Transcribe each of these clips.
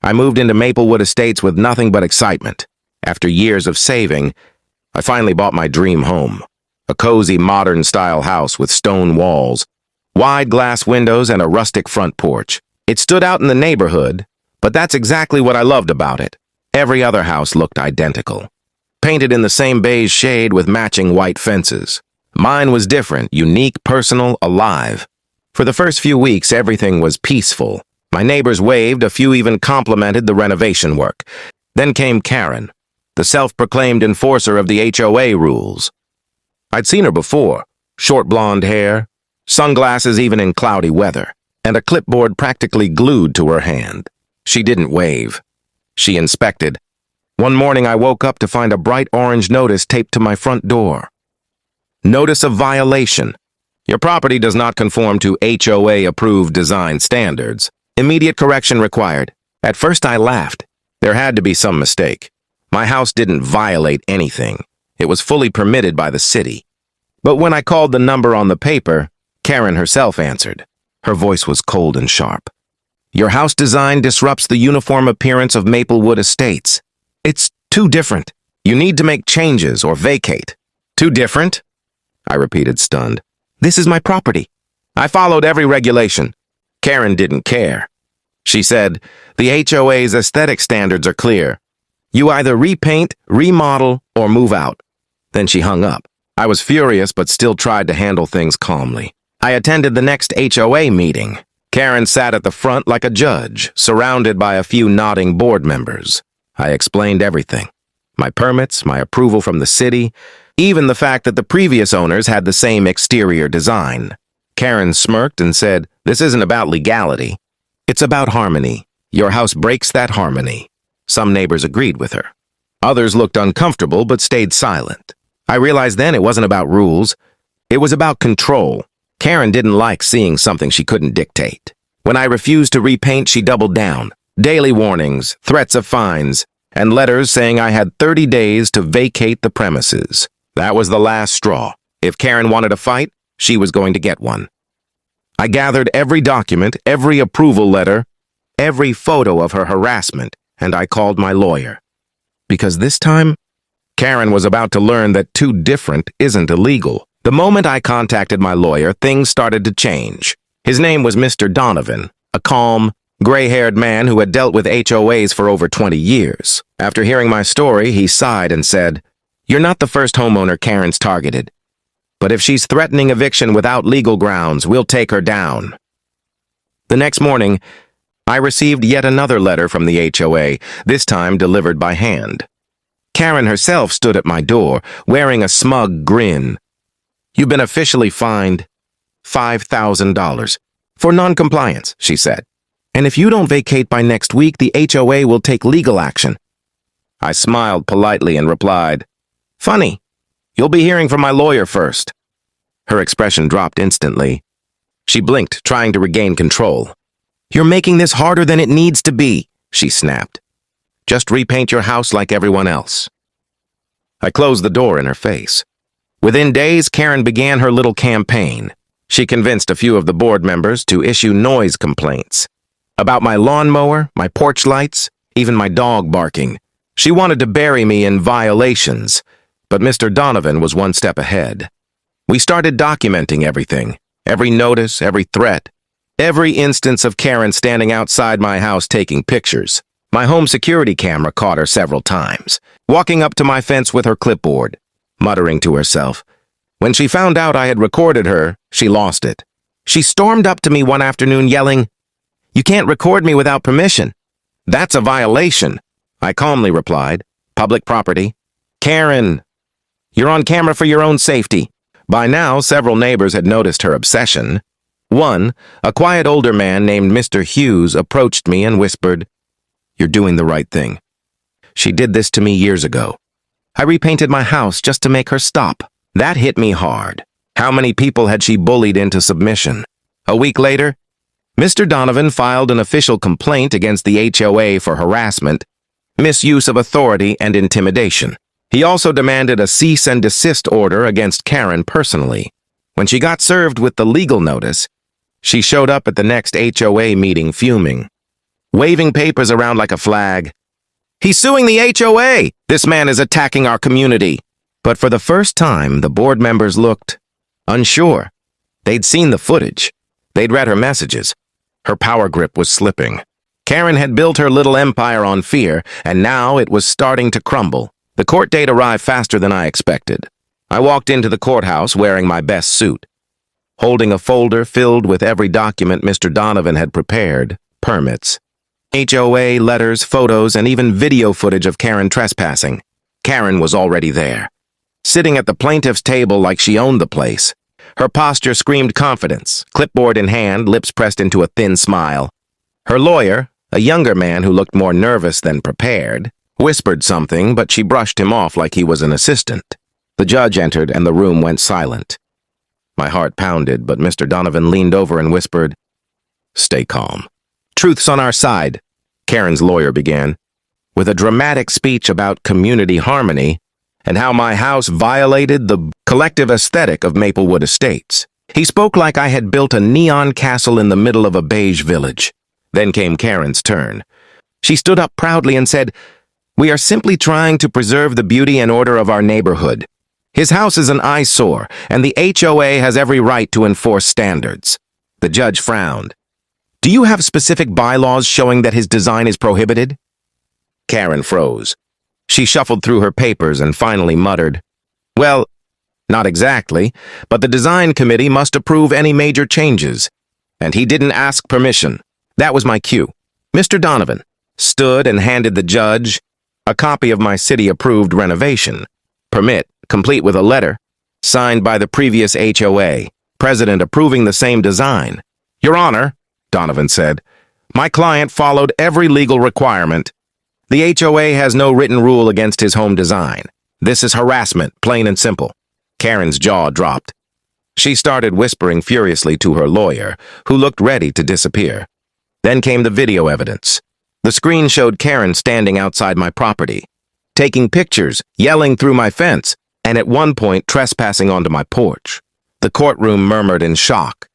I moved into Maplewood Estates with nothing but excitement. After years of saving, I finally bought my dream home. A cozy, modern-style house with stone walls, wide glass windows, and a rustic front porch. It stood out in the neighborhood, but that's exactly what I loved about it. Every other house looked identical, painted in the same beige shade with matching white fences. Mine was different, unique, personal, alive. For the first few weeks, everything was peaceful. My neighbors waved, a few even complimented the renovation work. Then came Karen, the self-proclaimed enforcer of the HOA rules. I'd seen her before, short blonde hair, sunglasses even in cloudy weather, and a clipboard practically glued to her hand. She didn't wave. She inspected. One morning I woke up to find a bright orange notice taped to my front door. Notice of violation. Your property does not conform to HOA-approved design standards. Immediate correction required. At first I laughed. There had to be some mistake. My house didn't violate anything. It was fully permitted by the city. But when I called the number on the paper, Karen herself answered. Her voice was cold and sharp. Your house design disrupts the uniform appearance of Maplewood Estates. It's too different. You need to make changes or vacate. Too different? I repeated, stunned. This is my property. I followed every regulation. Karen didn't care. She said, the HOA's aesthetic standards are clear. You either repaint, remodel, or move out. Then she hung up. I was furious but still tried to handle things calmly. I attended the next HOA meeting. Karen sat at the front like a judge, surrounded by a few nodding board members. I explained everything. My permits, my approval from the city, even the fact that the previous owners had the same exterior design. Karen smirked and said, this isn't about legality. It's about harmony. Your house breaks that harmony. Some neighbors agreed with her. Others looked uncomfortable but stayed silent. I realized then it wasn't about rules. It was about control. Karen didn't like seeing something she couldn't dictate. When I refused to repaint, she doubled down. Daily warnings, threats of fines, and letters saying I had 30 days to vacate the premises. That was the last straw. If Karen wanted a fight, she was going to get one. I gathered every document, every approval letter, every photo of her harassment, and I called my lawyer. Because this time, Karen was about to learn that too different isn't illegal. The moment I contacted my lawyer, things started to change. His name was Mr. Donovan, a calm, gray-haired man who had dealt with HOAs for over 20 years. After hearing my story, he sighed and said, "You're not the first homeowner Karen's targeted. But if she's threatening eviction without legal grounds, we'll take her down." The next morning, I received yet another letter from the HOA, this time delivered by hand. Karen herself stood at my door, wearing a smug grin. "You've been officially fined $5,000 for non-compliance," she said. "And if you don't vacate by next week, the HOA will take legal action." I smiled politely and replied, "Funny. You'll be hearing from my lawyer first." Her expression dropped instantly. She blinked, trying to regain control. "You're making this harder than it needs to be," she snapped. "Just repaint your house like everyone else." I closed the door in her face. Within days, Karen began her little campaign. She convinced a few of the board members to issue noise complaints about my lawnmower, my porch lights, even my dog barking. She wanted to bury me in violations, but Mr. Donovan was one step ahead. We started documenting everything, every notice, every threat, every instance of Karen standing outside my house taking pictures. My home security camera caught her several times, walking up to my fence with her clipboard, muttering to herself. When she found out I had recorded her, she lost it. She stormed up to me one afternoon yelling, "You can't record me without permission. That's a violation." I calmly replied, "Public property." "Karen, you're on camera for your own safety." By now, several neighbors had noticed her obsession. One, a quiet older man named Mr. Hughes, approached me and whispered, "You're doing the right thing. She did this to me years ago. I repainted my house just to make her stop." That hit me hard. How many people had she bullied into submission? A week later, Mr. Donovan filed an official complaint against the HOA for harassment, misuse of authority, and intimidation. He also demanded a cease and desist order against Karen personally. When she got served with the legal notice, she showed up at the next HOA meeting fuming. waving papers around like a flag. "He's suing the HOA! This man is attacking our community!" But for the first time, the board members looked unsure. They'd seen the footage. They'd read her messages. Her power grip was slipping. Karen had built her little empire on fear, and now it was starting to crumble. The court date arrived faster than I expected. I walked into the courthouse wearing my best suit, holding a folder filled with every document Mr. Donovan had prepared: permits, HOA letters, photos, and even video footage of Karen trespassing. Karen was already there, sitting at the plaintiff's table like she owned the place. Her posture screamed confidence, clipboard in hand, lips pressed into a thin smile. Her lawyer, a younger man who looked more nervous than prepared, whispered something, but she brushed him off like he was an assistant. The judge entered and the room went silent. My heart pounded, but Mr. Donovan leaned over and whispered, "Stay calm. Truth's on our side," Karen's lawyer began, with a dramatic speech about community harmony and how my house violated the collective aesthetic of Maplewood Estates. He spoke like I had built a neon castle in the middle of a beige village. Then came Karen's turn. She stood up proudly and said, "We are simply trying to preserve the beauty and order of our neighborhood. His house is an eyesore, and the HOA has every right to enforce standards." The judge frowned. "Do you have specific bylaws showing that his design is prohibited?" Karen froze. She shuffled through her papers and finally muttered, "Well, not exactly, but the design committee must approve any major changes. And he didn't ask permission." That was my cue. Mr. Donovan stood and handed the judge a copy of my city-approved renovation permit, complete with a letter, signed by the previous HOA, president approving the same design. "Your Honor," Donovan said, "my client followed every legal requirement. The HOA has no written rule against his home design. This is harassment, plain and simple." Karen's jaw dropped. She started whispering furiously to her lawyer, who looked ready to disappear. Then came the video evidence. The screen showed Karen standing outside my property, taking pictures, yelling through my fence, and at one point trespassing onto my porch. The courtroom murmured in shock.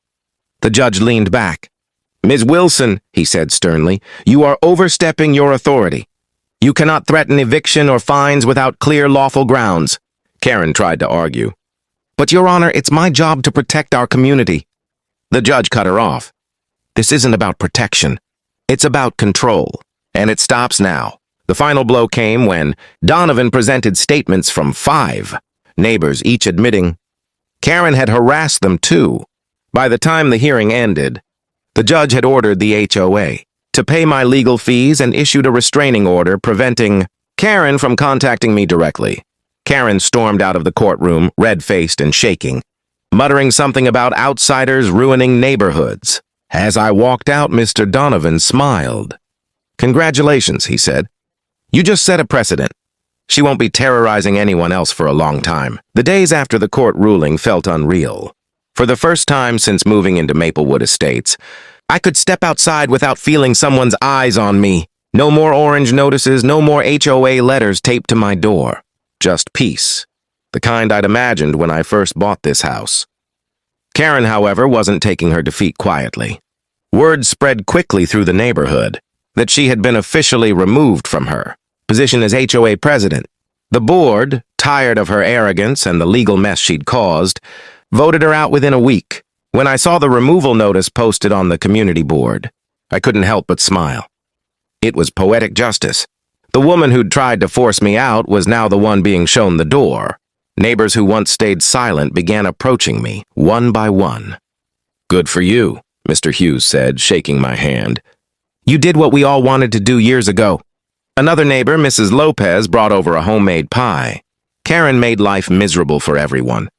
The judge leaned back. "Ms. Wilson," he said sternly, "you are overstepping your authority. You cannot threaten eviction or fines without clear lawful grounds." Karen tried to argue. "But, Your Honor, it's my job to protect our community." The judge cut her off. "This isn't about protection. It's about control. And it stops now." The final blow came when Donovan presented statements from 5 neighbors, each admitting Karen had harassed them too. By the time the hearing ended, the judge had ordered the HOA to pay my legal fees and issued a restraining order preventing Karen from contacting me directly. Karen stormed out of the courtroom, red-faced and shaking, muttering something about outsiders ruining neighborhoods. As I walked out, Mr. Donovan smiled. "Congratulations," he said. "You just set a precedent. She won't be terrorizing anyone else for a long time." The days after the court ruling felt unreal. For the first time since moving into Maplewood Estates, I could step outside without feeling someone's eyes on me. No more orange notices, no more HOA letters taped to my door. Just peace, the kind I'd imagined when I first bought this house. Karen, however, wasn't taking her defeat quietly. Word spread quickly through the neighborhood that she had been officially removed from her position as HOA president. The board, tired of her arrogance and the legal mess she'd caused, voted her out within a week. When I saw the removal notice posted on the community board, I couldn't help but smile. It was poetic justice. The woman who'd tried to force me out was now the one being shown the door. Neighbors who once stayed silent began approaching me, one by one. "Good for you," Mr. Hughes said, shaking my hand. "You did what we all wanted to do years ago." Another neighbor, Mrs. Lopez, brought over a homemade pie. Karen made life miserable for everyone.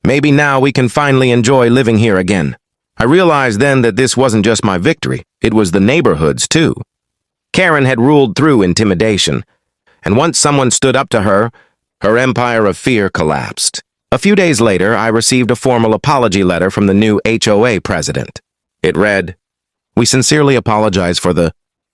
Maybe now we can finally enjoy living here again. I realized then that this wasn't just my victory, it was the neighborhood's too. Karen had ruled through intimidation, and once someone stood up to her, her empire of fear collapsed. A few days later, I received a formal apology letter from the new HOA president. It read, "We sincerely apologize for the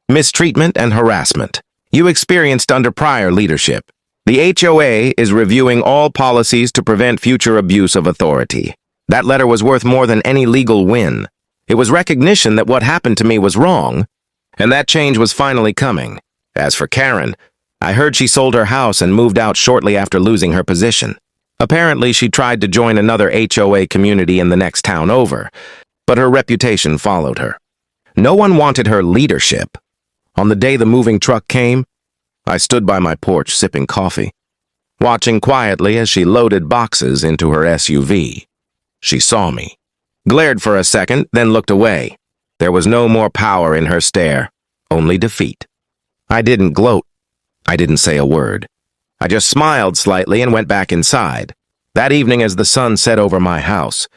mistreatment and harassment you experienced under prior leadership. The HOA is reviewing all policies to prevent future abuse of authority." That letter was worth more than any legal win. It was recognition that what happened to me was wrong, And that change was finally coming. As for Karen, I heard she sold her house and moved out shortly after losing her position. Apparently, she tried to join another HOA community in the next town over, but her reputation followed her. No one wanted her leadership. On the day the moving truck came, I stood by my porch sipping coffee, watching quietly as she loaded boxes into her SUV. She saw me, glared for a second, then looked away. There was no more power in her stare, only defeat. I didn't gloat. I didn't say a word. I just smiled slightly and went back inside. That evening as the sun set over my house,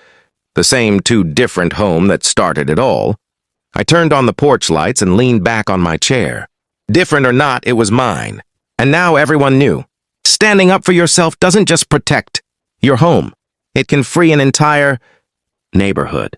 the same two different home that started it all, I turned on the porch lights and leaned back on my chair. Different or not, it was mine. And now everyone knew. Standing up for yourself doesn't just protect your home. It can free an entire neighborhood.